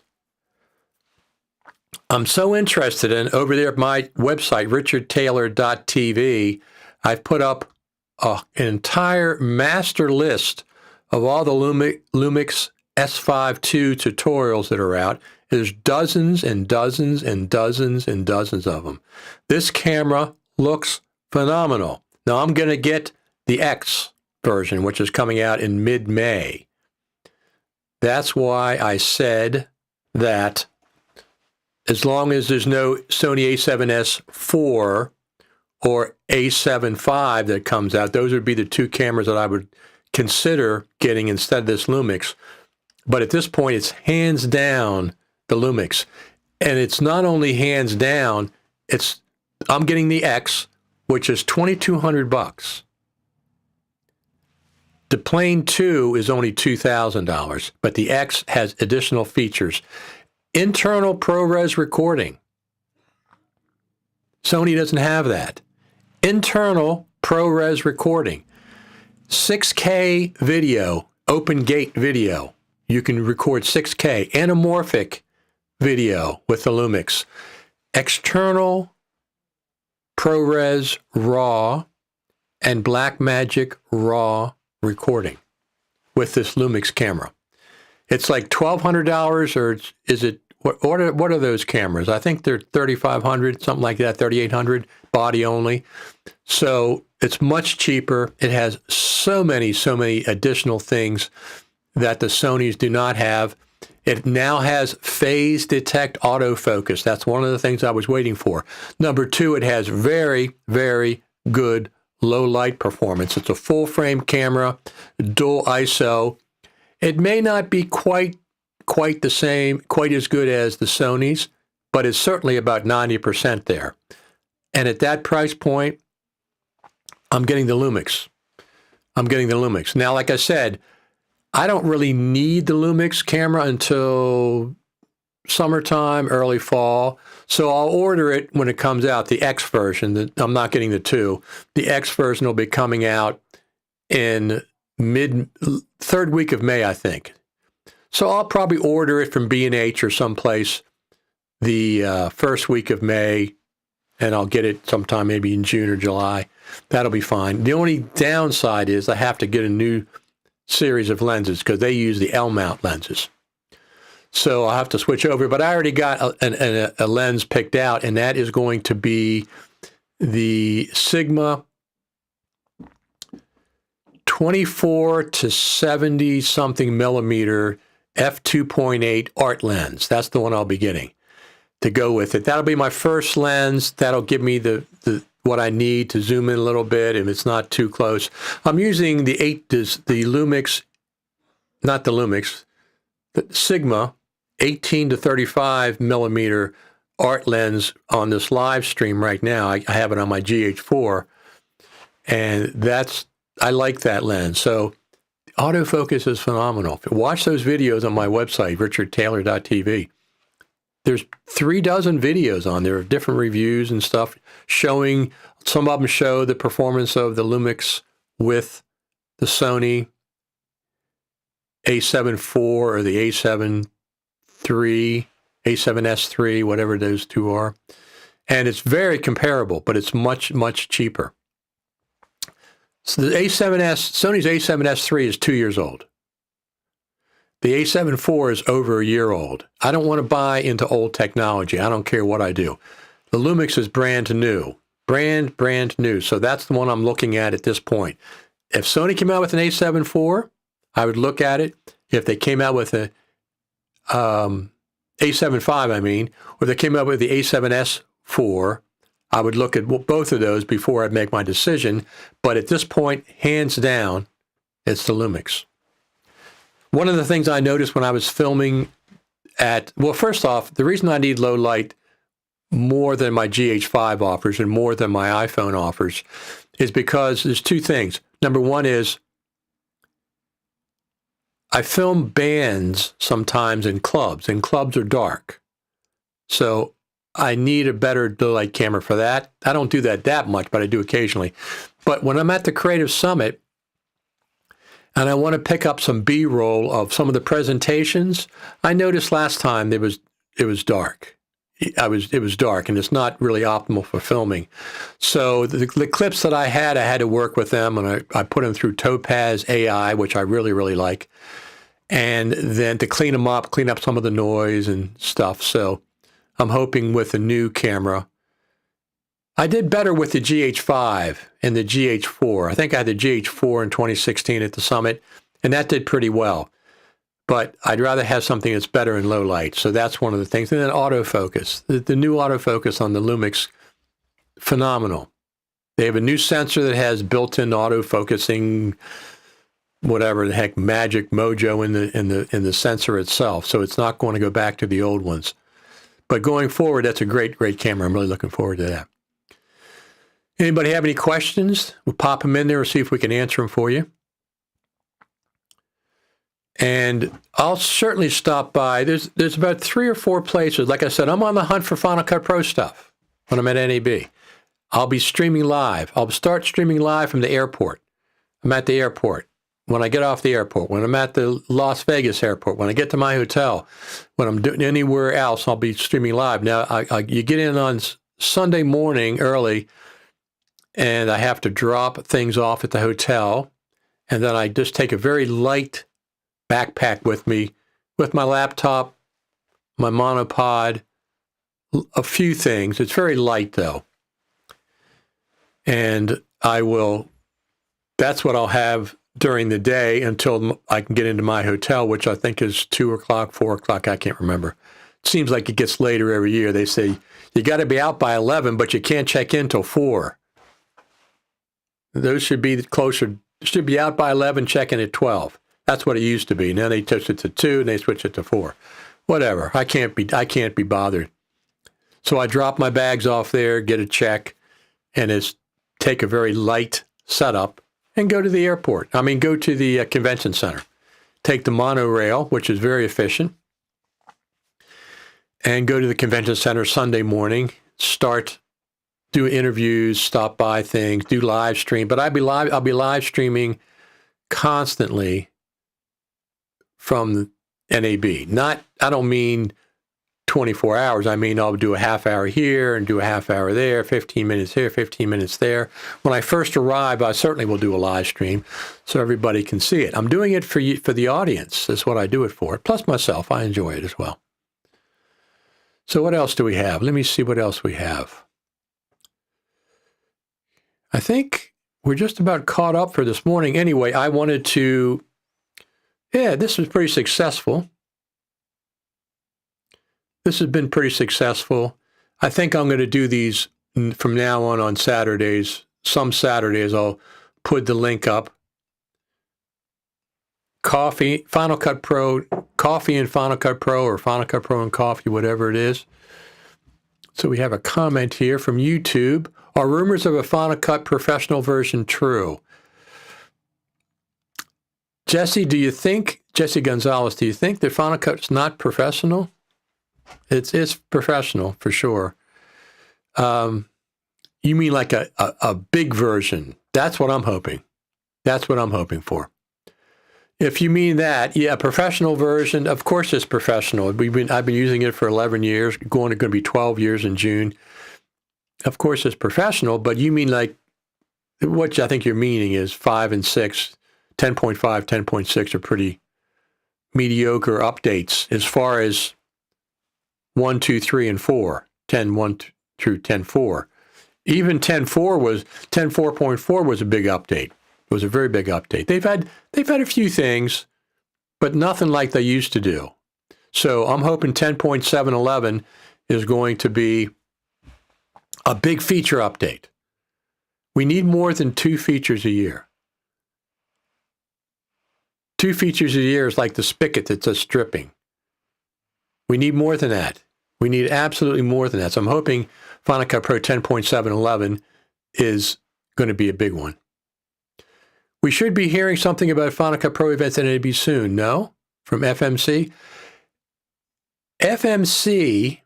S1: I'm so interested in, over there at my website, richardtaylor.tv, I've put up an entire master list of all the Lumix S5 II tutorials that are out. There's dozens and dozens and dozens and dozens of them. This camera looks phenomenal. Now I'm going to get the X version, which is coming out in mid-May. That's why I said that as long as there's no Sony A7S IV or A7 V that comes out, those would be the two cameras that I would consider getting instead of this Lumix. But at this point, it's hands down the Lumix. And it's not only hands down, I'm getting the X, which is $2,200. The Plane 2 is only $2,000, but the X has additional features. Internal ProRes recording. Sony doesn't have that. Internal ProRes recording. 6K video, open gate video. You can record 6K. Anamorphic video with the Lumix. External ProRes RAW and Blackmagic RAW recording with this Lumix camera. It's like $1,200, or is it? What are those cameras? I think they're $3,500, something like that, $3,800, body only. So it's much cheaper. It has so many additional things that the Sonys do not have. It now has phase detect autofocus. That's one of the things I was waiting for. Number two, it has very, very good low light performance. It's a full frame camera, dual ISO. It may not be quite the same, quite as good as the Sonys, but it's certainly about 90% there. And at that price point, I'm getting the Lumix. Now, like I said, I don't really need the Lumix camera until summertime, early fall. So I'll order it when it comes out, the X version. I'm not getting the 2. The X version will be coming out in third week of May, I think. So I'll probably order it from B&H or someplace the first week of May, and I'll get it sometime maybe in June or July. That'll be fine. The only downside is I have to get a new series of lenses because they use the L-mount lenses. So I'll have to switch over. But I already got a lens picked out, and that is going to be the Sigma 24 to 70 something millimeter f2.8 art lens. That's the one I'll be getting to go with it. That'll be my first lens. That'll give me the what I need to zoom in a little bit if it's not too close. I'm using the Lumix, not the Lumix, the Sigma 18 to 35 millimeter art lens on this live stream right now. I have it on my GH4, and I like that lens. So autofocus is phenomenal. Watch those videos on my website, richardtaylor.tv. There's 3 dozen videos on there of different reviews and stuff showing, some of them show the performance of the Lumix with the Sony A7 IV or the A7 III, A7S III, whatever those 2 are. And it's very comparable, but it's much, much cheaper. So the Sony's A7S III is 2 years old. The A7 IV is over a year old. I don't want to buy into old technology. I don't care what I do. The Lumix is brand new. Brand new. So that's the one I'm looking at this point. If Sony came out with an A7 IV, I would look at it. If they came out with a A7 V, or they came out with the A7S IV, I would look at both of those before I'd make my decision. But at this point, hands down, it's the Lumix. One of the things I noticed when I was filming well, first off, the reason I need low light more than my GH5 offers and more than my iPhone offers is because there's 2 things. Number one is I film bands sometimes in clubs, and clubs are dark. So I need a better low light camera for that. I don't do that much, but I do occasionally. But when I'm at the Creative Summit, and I want to pick up some B-roll of some of the presentations, I noticed last time it was dark. It was dark, and it's not really optimal for filming. So the clips that I had to work with them, and I put them through Topaz AI, which I really, really like, and then to clean them up, clean up some of the noise and stuff. So I'm hoping with the new camera. I did better with the GH5 and the GH4. I think I had the GH4 in 2016 at the summit, and that did pretty well. But I'd rather have something that's better in low light. So that's one of the things. And then autofocus. The new autofocus on the Lumix, phenomenal. They have a new sensor that has built-in autofocusing, whatever the heck, magic mojo in the sensor itself. So it's not going to go back to the old ones. But going forward, that's a great, great camera. I'm really looking forward to that. Anybody have any questions? We'll pop them in there and see if we can answer them for you. And I'll certainly stop by. There's about 3 or 4 places. Like I said, I'm on the hunt for Final Cut Pro stuff when I'm at NAB. I'll be streaming live. I'll start streaming live from the airport. I'm at the airport. When I get off the airport, when I'm at the Las Vegas airport, when I get to my hotel, when I'm doing anywhere else, I'll be streaming live. Now, you get in on Sunday morning early, and I have to drop things off at the hotel, and then I just take a very light backpack with me, with my laptop, my monopod, a few things. It's very light, though. And that's what I'll have during the day until I can get into my hotel, which I think is 2 o'clock, 4 o'clock, I can't remember. It seems like it gets later every year. They say, you got to be out by 11, but you can't check in till 4. Those should be closer, should be out by 11, check in at 12. That's what it used to be. Now they touched it to 2 and they switch it to 4. Whatever. I can't be bothered. So I drop my bags off there, get a check, and take a very light setup and go to the airport. Go to the convention center. Take the monorail, which is very efficient. and go to the convention center Sunday morning, do interviews, stop by things, do live stream. But I'll be live streaming constantly from NAB. I don't mean 24 hours. I mean, I'll do a half hour here and do a half hour there, 15 minutes here, 15 minutes there. When I first arrive, I certainly will do a live stream so everybody can see it. I'm doing it for you, for the audience. That's what I do it for. Plus myself, I enjoy it as well. So what else do we have? Let me see what else we have. I think we're just about caught up for this morning. Anyway, I wanted to, this was pretty successful. This has been pretty successful. I think I'm going to do these from now on Saturdays. Some Saturdays I'll put the link up. Coffee, Final Cut Pro, Coffee and Final Cut Pro, or Final Cut Pro and Coffee, whatever it is. So we have a comment here from YouTube. Are rumors of a Final Cut professional version true? Jesse Gonzalez, do you think that Final Cut's not professional? It's professional for sure. You mean like a big version? That's what I'm hoping. That's what I'm hoping for. If you mean that, yeah, a professional version, of course it's professional. I've been using it for 11 years, going to be 12 years in June. Of course it's professional, but you mean like, what I think you're meaning is 5 and 6, 10.5, 10.6 are pretty mediocre updates as far as 1, 2, 3, and 4, 10.1 through 10.4. Even 10.4.4 was a big update. It was a very big update. They've had a few things, but nothing like they used to do. So I'm hoping 10.711 is going to be a big feature update. We need more than 2 features a year. 2 features a year is like the spigot that's just dripping. We need more than that. We need absolutely more than that. So I'm hoping Final Cut Pro 10.711 is going to be a big one. We should be hearing something about Final Cut Pro events at NAB soon, no? From FMC? FMC,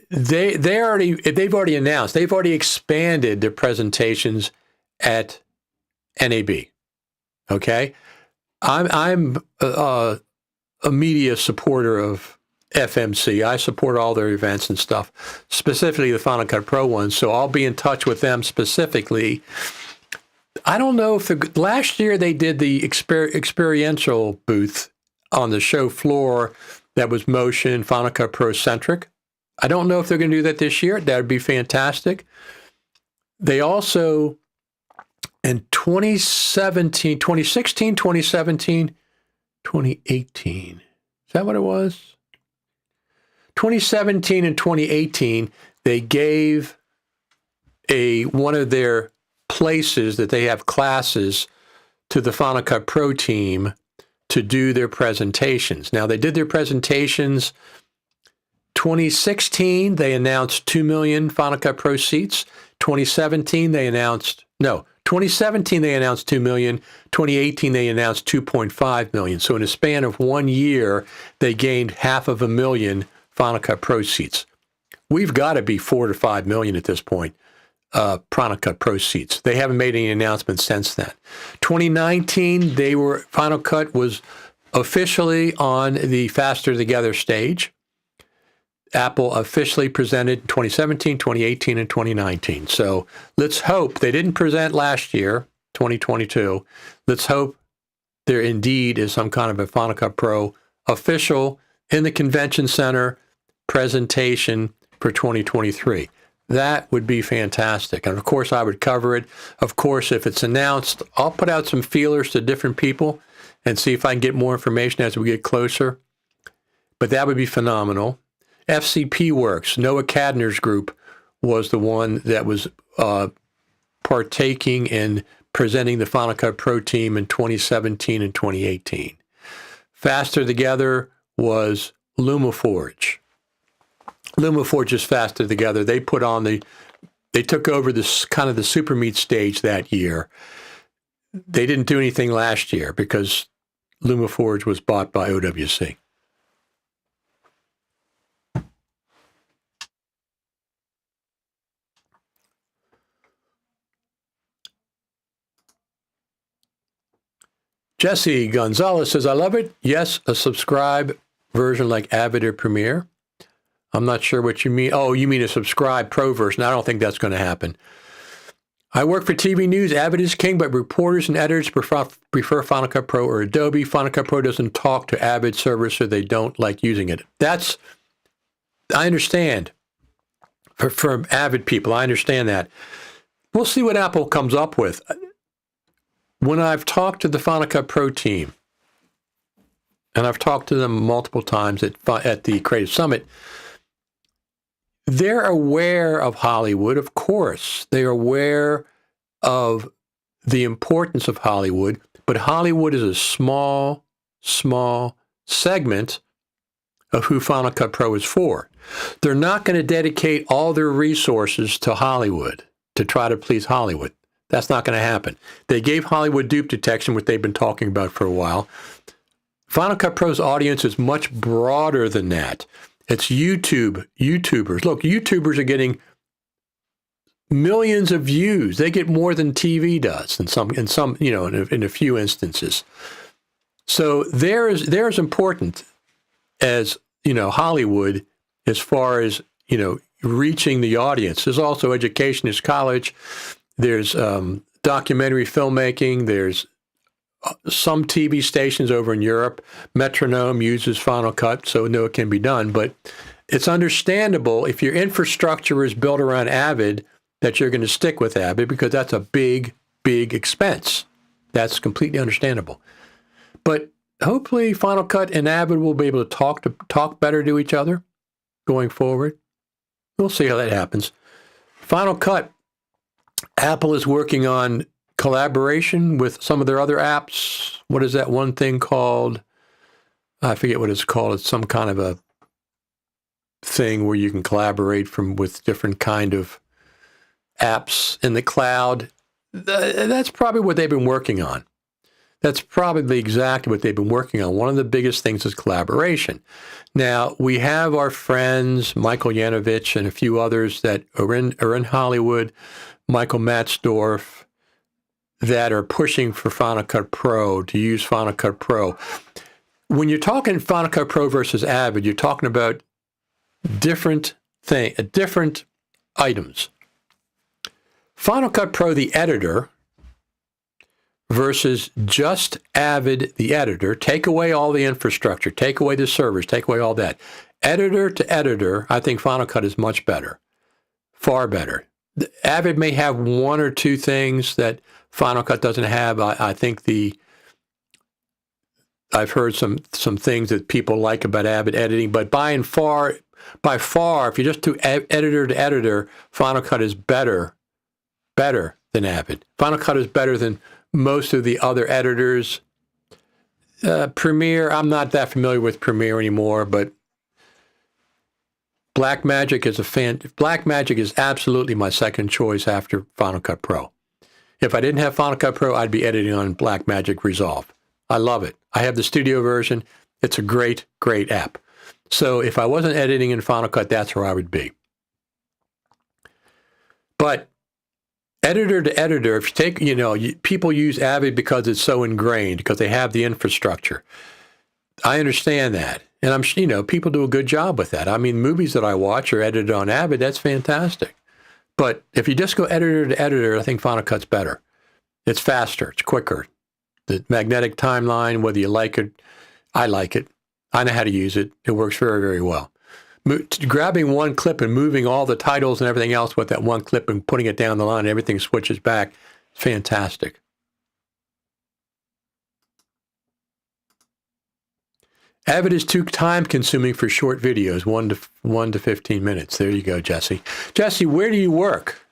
S1: they've already announced, they've already expanded their presentations at NAB. Okay? I'm a media supporter of FMC. I support all their events and stuff, specifically the Final Cut Pro ones, so I'll be in touch with them specifically. I don't know if last year they did the experiential booth on the show floor that was motion Final Cut Pro centric. I don't know if they're going to do that this year. That would be fantastic. They also, in 2016, 2018, is that what it was? 2017 and 2018, they gave one of their places that they have classes to the Final Cut Pro team to do their presentations. Now, they did their presentations 2016, they announced 2 million Final Cut Pro seats. 2017, they announced 2 million. 2018, they announced 2.5 million. So in a span of 1 year, they gained 500,000 Final Cut Pro seats. We've got to be 4 to 5 million at this point, Final Cut Pro seats. They haven't made any announcements since then. 2019, Final Cut was officially on the Faster Together stage. Apple officially presented 2017, 2018, and 2019. So let's hope they didn't present last year, 2022. Let's hope there indeed is some kind of a Final Cut Pro official in the convention center presentation for 2023. That would be fantastic. And of course, I would cover it. Of course, if it's announced, I'll put out some feelers to different people and see if I can get more information as we get closer. But that would be phenomenal. FCP Works, Noah Cadner's group, was the one that was partaking in presenting the Final Cut Pro team in 2017 and 2018. Faster Together was LumaForge. LumaForge is Faster Together. They took over this kind of the super meet stage that year. They didn't do anything last year because LumaForge was bought by OWC. Jesse Gonzalez says, I love it. Yes, a subscribe version like Avid or Premiere. I'm not sure what you mean. Oh, you mean a subscribe pro version. I don't think that's going to happen. I work for TV News. Avid is king, but reporters and editors prefer Final Cut Pro or Adobe. Final Cut Pro doesn't talk to Avid servers, so they don't like using it. I understand. For Avid people, I understand that. We'll see what Apple comes up with. When I've talked to the Final Cut Pro team, and I've talked to them multiple times at the Creative Summit, they're aware of Hollywood, of course. They're aware of the importance of Hollywood, but Hollywood is a small segment of who Final Cut Pro is for. They're not going to dedicate all their resources to Hollywood to try to please Hollywood. That's not going to happen. They gave Hollywood dupe detection, what they've been talking about for a while. Final Cut Pro's audience is much broader than that. It's YouTubers. Look, YouTubers are getting millions of views. They get more than TV does in some, in a few instances. So they're as important as, Hollywood as far as, reaching the audience. There's also education, there's college, there's documentary filmmaking, there's some TV stations over in Europe. Metronome uses Final Cut, so no, it can be done. But it's understandable if your infrastructure is built around Avid that you're going to stick with Avid because that's a big, big expense. That's completely understandable. But hopefully Final Cut and Avid will be able to talk better to each other going forward. We'll see how that happens. Final Cut, Apple is working on collaboration with some of their other apps. What is that one thing called? I forget what it's called. It's some kind of a thing where you can collaborate with different kind of apps in the cloud. That's probably what they've been working on. That's probably exactly what they've been working on. One of the biggest things is collaboration. Now, we have our friends, Michael Yanovich and a few others that are in Hollywood, Michael Matzdorf, that are pushing for Final Cut Pro, to use Final Cut Pro. When you're talking Final Cut Pro versus Avid, you're talking about different items. Final Cut Pro, the editor, versus just Avid, the editor. Take away all the infrastructure, take away the servers, take away all that. Editor to editor, I think Final Cut is much better, far better. Avid may have one or two things that Final Cut doesn't have. I think I've heard some things that people like about Avid editing, but by far, if you just do editor to editor, Final Cut is better than Avid. Final Cut is better than most of the other editors. Premiere, I'm not that familiar with Premiere anymore, but Blackmagic is absolutely my second choice after Final Cut Pro. If I didn't have Final Cut Pro, I'd be editing on Blackmagic Resolve. I love it. I have the studio version. It's a great, great app. So if I wasn't editing in Final Cut, that's where I would be. But editor to editor, if you take, people use Avid because it's so ingrained, because they have the infrastructure. I understand that. And I'm, people do a good job with that. I mean, movies that I watch are edited on Avid. That's fantastic. But if you just go editor to editor, I think Final Cut's better. It's faster. It's quicker. The magnetic timeline, whether you like it, I like it. I know how to use it. It works very, very well. Grabbing one clip and moving all the titles and everything else with that one clip and putting it down the line, everything switches back. It's fantastic. Avid is too time-consuming for short videos, 1 to 15 minutes. There you go, Jesse. Jesse, where do you work?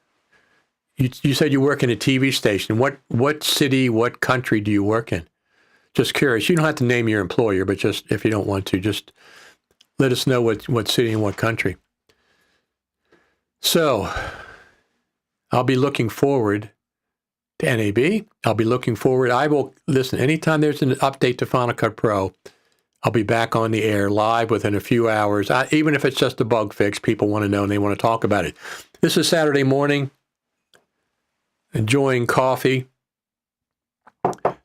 S1: You said you work in a TV station. What city, what country do you work in? Just curious. You don't have to name your employer, but just if you don't want to, just let us know what city and what country. So I'll be looking forward to NAB. I'll be looking forward. I will listen anytime there's an update to Final Cut Pro. I'll be back on the air live within a few hours. Even if it's just a bug fix, people want to know and they want to talk about it. This is Saturday morning, enjoying coffee,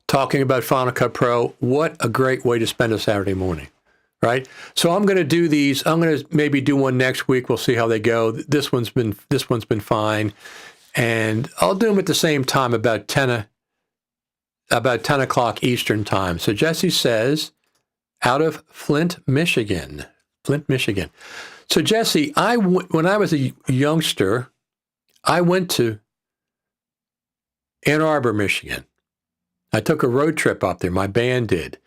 S1: talking about Final Cut Pro. What a great way to spend a Saturday morning, right? So I'm going to do these. I'm going to maybe do one next week. We'll see how they go. This one's been fine, and I'll do them at the same time, about 10 o'clock Eastern time. So Jesse says, out of Flint, Michigan. So Jesse, when I was a youngster, I went to Ann Arbor, Michigan. I took a road trip up there. My band did,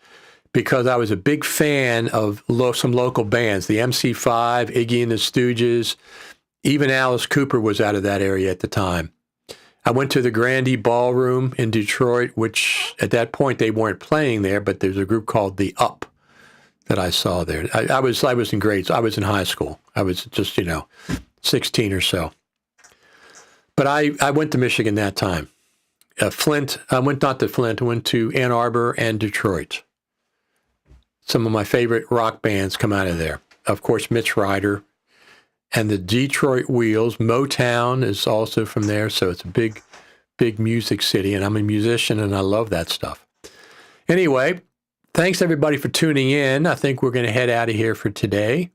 S1: because I was a big fan of some local bands, the MC5, Iggy and the Stooges. Even Alice Cooper was out of that area at the time. I went to the Grandee Ballroom in Detroit, which at that point they weren't playing there, but there's a group called The Up that I saw there. I was in grades. I was in high school. I was just, 16 or so. But I went to Michigan that time. Flint, I went not to Flint, I went to Ann Arbor and Detroit. Some of my favorite rock bands come out of there. Of course, Mitch Ryder and the Detroit Wheels. Motown is also from there, so it's a big, big music city, and I'm a musician, and I love that stuff. Anyway, thanks everybody for tuning in. I think we're going to head out of here for today,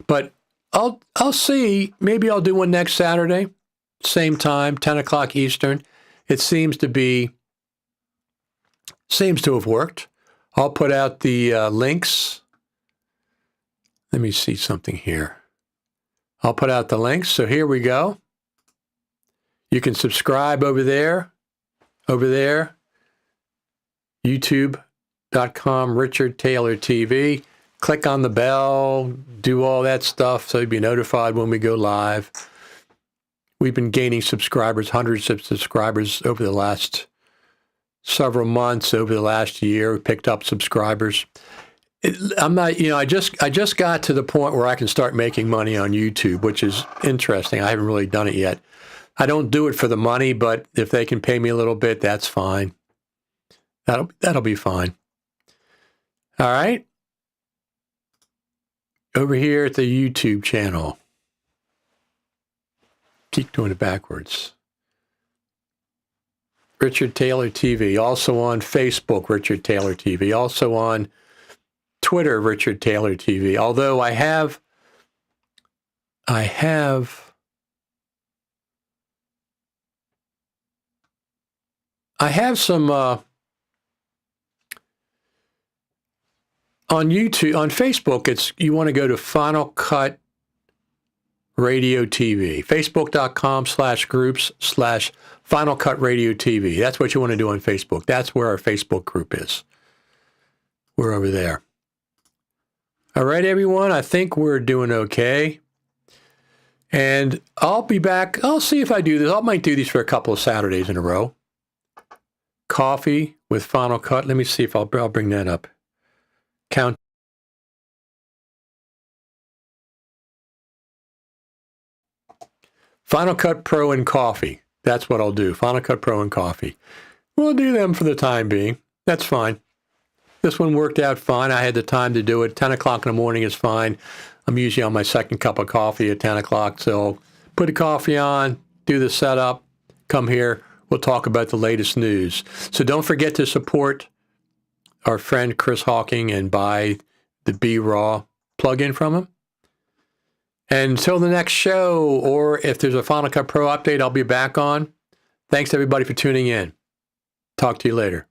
S1: but I'll see. Maybe I'll do one next Saturday, same time, 10 o'clock Eastern. It seems to have worked. I'll put out the links. Let me see something here. I'll put out the links. So here we go. You can subscribe over there. YouTube.com, Richard Taylor TV. Click on the bell, do all that stuff so you'll be notified when we go live. We've been gaining subscribers, hundreds of subscribers over the last several months, over the last year. We picked up subscribers. I just got to the point where I can start making money on YouTube, which is interesting. I haven't really done it yet. I don't do it for the money, but if they can pay me a little bit, that's fine. That'll be fine. All right. Over here at the YouTube channel. Keep doing it backwards. Richard Taylor TV. Also on Facebook, Richard Taylor TV. Also on Twitter, Richard Taylor TV. Although I have some on YouTube, on Facebook. You want to go to Final Cut Radio TV, facebook.com/groups/Final Cut Radio TV. That's what you want to do on Facebook. That's where our Facebook group is. We're over there. All right, everyone. I think we're doing okay. And I'll be back. I'll see if I do this. I might do these for a couple of Saturdays in a row. Coffee with Final Cut. Let me see if I'll bring that up. Count. Final Cut Pro and coffee. That's what I'll do. Final Cut Pro and coffee. We'll do them for the time being. That's fine. This one worked out fine. I had the time to do it. 10 o'clock in the morning is fine. I'm usually on my second cup of coffee at 10 o'clock. So put the coffee on, do the setup, come here. We'll talk about the latest news. So don't forget to support our friend Chris Hawking and buy the B-Raw plugin from him. And until the next show, or if there's a Final Cut Pro update, I'll be back on. Thanks, everybody, for tuning in. Talk to you later.